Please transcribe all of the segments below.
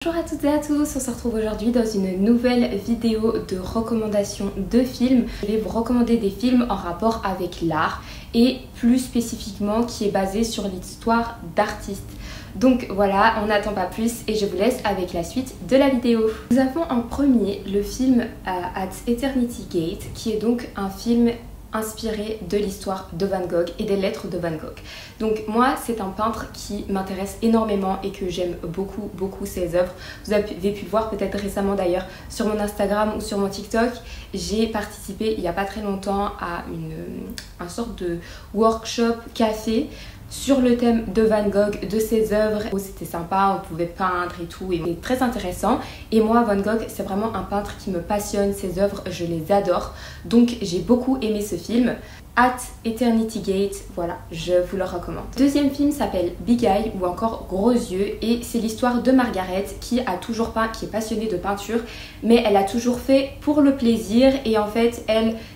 Bonjour à toutes et à tous, on se retrouve aujourd'hui dans une nouvelle vidéo de recommandation de films. Je vais vous recommander des films en rapport avec l'art et plus spécifiquement qui est basé sur l'histoire d'artistes. Donc voilà, on n'attend pas plus et je vous laisse avec la suite de la vidéo. Nous avons en premier le film At Eternity Gate qui est donc un film inspiré de l'histoire de Van Gogh et des lettres de Van Gogh. Donc moi c'est un peintre qui m'intéresse énormément et que j'aime beaucoup ses œuvres. Vous avez pu le voir peut-être récemment d'ailleurs sur mon Instagram ou sur mon TikTok. J'ai participé il n'y a pas très longtemps à une sorte de workshop café sur le thème de Van Gogh, de ses œuvres. C'était sympa, on pouvait peindre et tout, et c'était très intéressant. Et moi, Van Gogh, c'est vraiment un peintre qui me passionne, ses œuvres, je les adore. Donc j'ai beaucoup aimé ce film. At Eternity Gate, voilà, je vous le recommande. Le deuxième film s'appelle Big Eye ou encore Gros Yeux et c'est l'histoire de Margaret qui a toujours peint, qui est passionnée de peinture, mais elle a toujours fait pour le plaisir et en fait,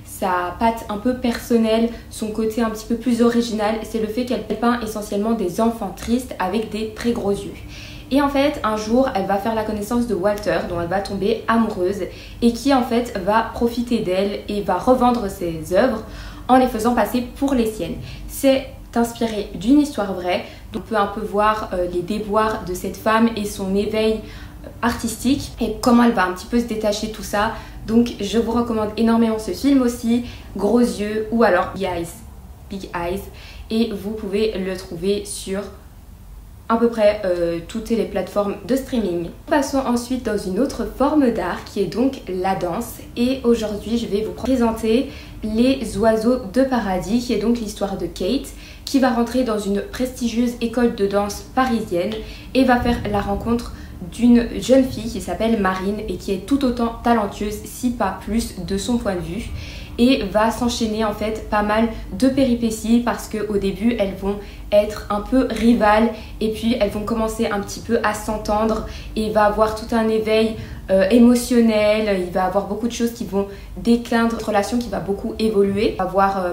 sa patte un peu personnelle, son côté un petit peu plus original, c'est le fait qu'elle peint essentiellement des enfants tristes avec des très gros yeux. Et en fait, un jour, elle va faire la connaissance de Walter, dont elle va tomber amoureuse, et qui en fait va profiter d'elle et va revendre ses œuvres en les faisant passer pour les siennes. C'est inspiré d'une histoire vraie, donc on peut un peu voir les déboires de cette femme et son éveil artistique et comment elle va un petit peu se détacher de tout ça. Donc je vous recommande énormément ce film aussi, Gros Yeux ou alors Big Eyes, et vous pouvez le trouver sur à peu près toutes les plateformes de streaming. Passons ensuite dans une autre forme d'art qui est donc la danse et aujourd'hui je vais vous présenter Les Oiseaux de Paradis qui est donc l'histoire de Kate qui va rentrer dans une prestigieuse école de danse parisienne et va faire la rencontre d'une jeune fille qui s'appelle Marine et qui est tout autant talentueuse, si pas plus, de son point de vue. Et va s'enchaîner en fait pas mal de péripéties parce qu'au début elles vont être un peu rivales et puis elles vont commencer un petit peu à s'entendre et il va avoir tout un éveil émotionnel, il va avoir beaucoup de choses qui vont déclindre, une relation qui va beaucoup évoluer, il va avoir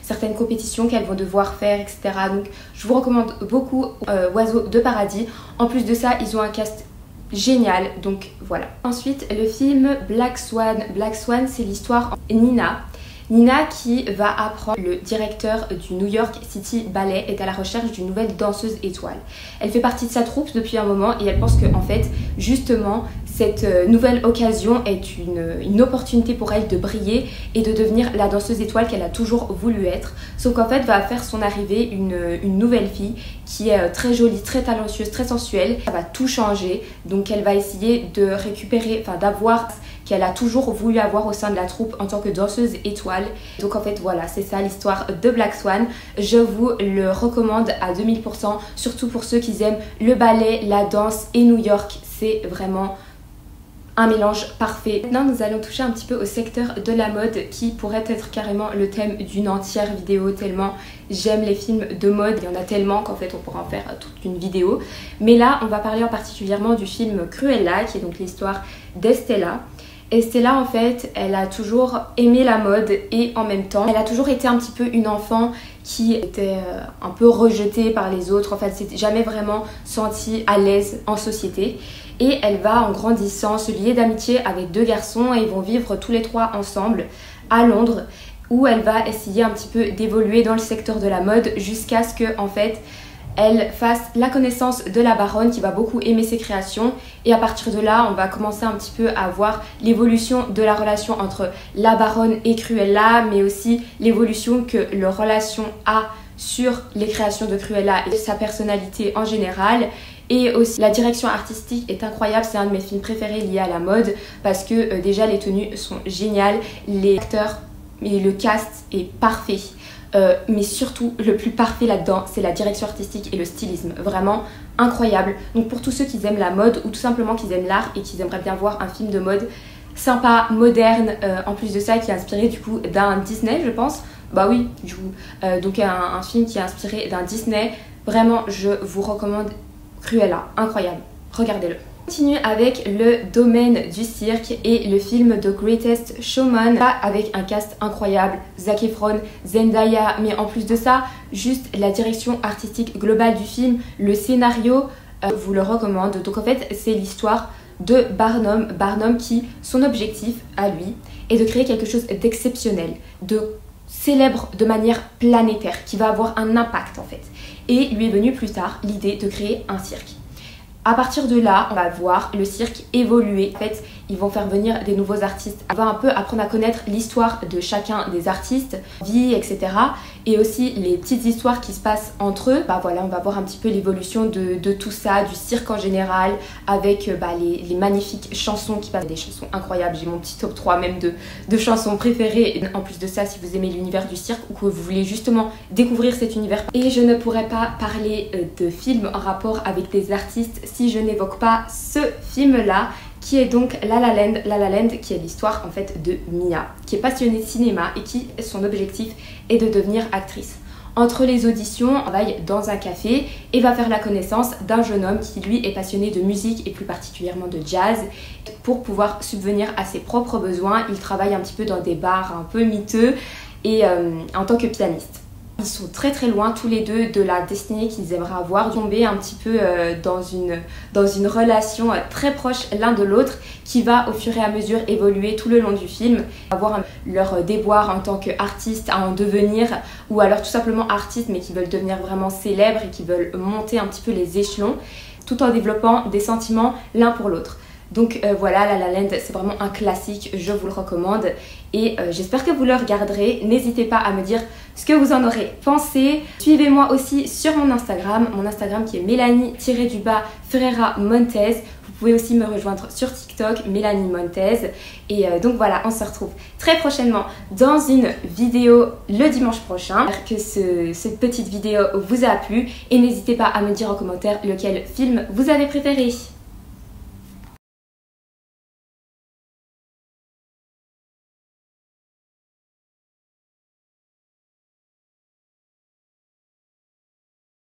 certaines compétitions qu'elles vont devoir faire, etc. Donc je vous recommande beaucoup Oiseaux de Paradis. En plus de ça, ils ont un cast génial, donc voilà. Ensuite, le film Black Swan. Black Swan, c'est l'histoire de Nina qui va apprendre le directeur du New York City Ballet est à la recherche d'une nouvelle danseuse étoile. Elle fait partie de sa troupe depuis un moment et elle pense que en fait justement cette nouvelle occasion est une opportunité pour elle de briller et de devenir la danseuse étoile qu'elle a toujours voulu être. Sauf qu'en fait va faire son arrivée une nouvelle fille qui est très jolie, très talentueuse, très sensuelle. Ça va tout changer, donc elle va essayer de récupérer, d'avoir qu'elle a toujours voulu avoir au sein de la troupe en tant que danseuse étoile. Donc en fait voilà, c'est ça l'histoire de Black Swan. Je vous le recommande à 2000%, surtout pour ceux qui aiment le ballet, la danse et New York. C'est vraiment un mélange parfait. Maintenant nous allons toucher un petit peu au secteur de la mode qui pourrait être carrément le thème d'une entière vidéo tellement j'aime les films de mode. Il y en a tellement qu'en fait on pourra en faire toute une vidéo. Mais là on va parler en particulièrement du film Cruella qui est donc l'histoire d'Estella. Estella en fait elle a toujours aimé la mode et en même temps elle a toujours été un petit peu une enfant qui était un peu rejetée par les autres, en fait s'est jamais vraiment sentie à l'aise en société et elle va en grandissant se lier d'amitié avec deux garçons et ils vont vivre tous les trois ensemble à Londres où elle va essayer un petit peu d'évoluer dans le secteur de la mode jusqu'à ce que en fait elle fasse la connaissance de la baronne qui va beaucoup aimer ses créations et à partir de là on va commencer un petit peu à voir l'évolution de la relation entre la baronne et Cruella mais aussi l'évolution que leur relation a sur les créations de Cruella et sa personnalité en général. Et aussi la direction artistique est incroyable, c'est un de mes films préférés liés à la mode parce que déjà les tenues sont géniales, les acteurs et le cast est parfait. Mais surtout le plus parfait là-dedans c'est la direction artistique et le stylisme, vraiment incroyable. Donc pour tous ceux qui aiment la mode ou tout simplement qui aiment l'art et qui aimeraient bien voir un film de mode sympa, moderne, en plus de ça qui est inspiré du coup d'un Disney je pense, bah oui du coup, donc un film qui est inspiré d'un Disney, vraiment je vous recommande Cruella, incroyable, regardez-le. On continue avec le domaine du cirque et le film The Greatest Showman avec un cast incroyable, Zac Efron, Zendaya, mais en plus de ça, juste la direction artistique globale du film, le scénario, vous le recommande. Donc en fait c'est l'histoire de Barnum. Barnum qui, son objectif à lui est de créer quelque chose d'exceptionnel, de célèbre de manière planétaire, qui va avoir un impact en fait. Et lui est venue plus tard l'idée de créer un cirque. À partir de là, on va voir le cirque évoluer. En fait, ils vont faire venir des nouveaux artistes. On va un peu apprendre à connaître l'histoire de chacun des artistes, vie, etc. Et aussi les petites histoires qui se passent entre eux. Bah voilà, on va voir un petit peu l'évolution de tout ça, du cirque en général, avec les magnifiques chansons qui passent. Des chansons incroyables. J'ai mon petit top 3 même de chansons préférées. Et en plus de ça, si vous aimez l'univers du cirque ou que vous voulez justement découvrir cet univers. Et je ne pourrais pas parler de films en rapport avec des artistes si je n'évoque pas ce film-là, qui est donc La La Land. La La Land, qui est l'histoire en fait de Mia, qui est passionnée de cinéma et qui, son objectif est de devenir actrice. Entre les auditions, on travaille dans un café et va faire la connaissance d'un jeune homme qui lui est passionné de musique et plus particulièrement de jazz. Pour pouvoir subvenir à ses propres besoins, il travaille un petit peu dans des bars un peu miteux et en tant que pianiste. Ils sont très très loin tous les deux de la destinée qu'ils aimeraient avoir, tomber un petit peu dans une relation très proche l'un de l'autre qui va au fur et à mesure évoluer tout le long du film, avoir leur déboire en tant qu'artiste à en devenir, ou alors tout simplement artistes mais qui veulent devenir vraiment célèbres et qui veulent monter un petit peu les échelons tout en développant des sentiments l'un pour l'autre. Donc voilà, La La Land, c'est vraiment un classique, je vous le recommande et j'espère que vous le regarderez. N'hésitez pas à me dire ce que vous en aurez pensé. Suivez-moi aussi sur mon Instagram qui est Mélanie-Ferreira Montes. Vous pouvez aussi me rejoindre sur TikTok, Mélanie Montes. Et donc voilà, on se retrouve très prochainement dans une vidéo le dimanche prochain. J'espère que cette petite vidéo vous a plu et n'hésitez pas à me dire en commentaire lequel film vous avez préféré.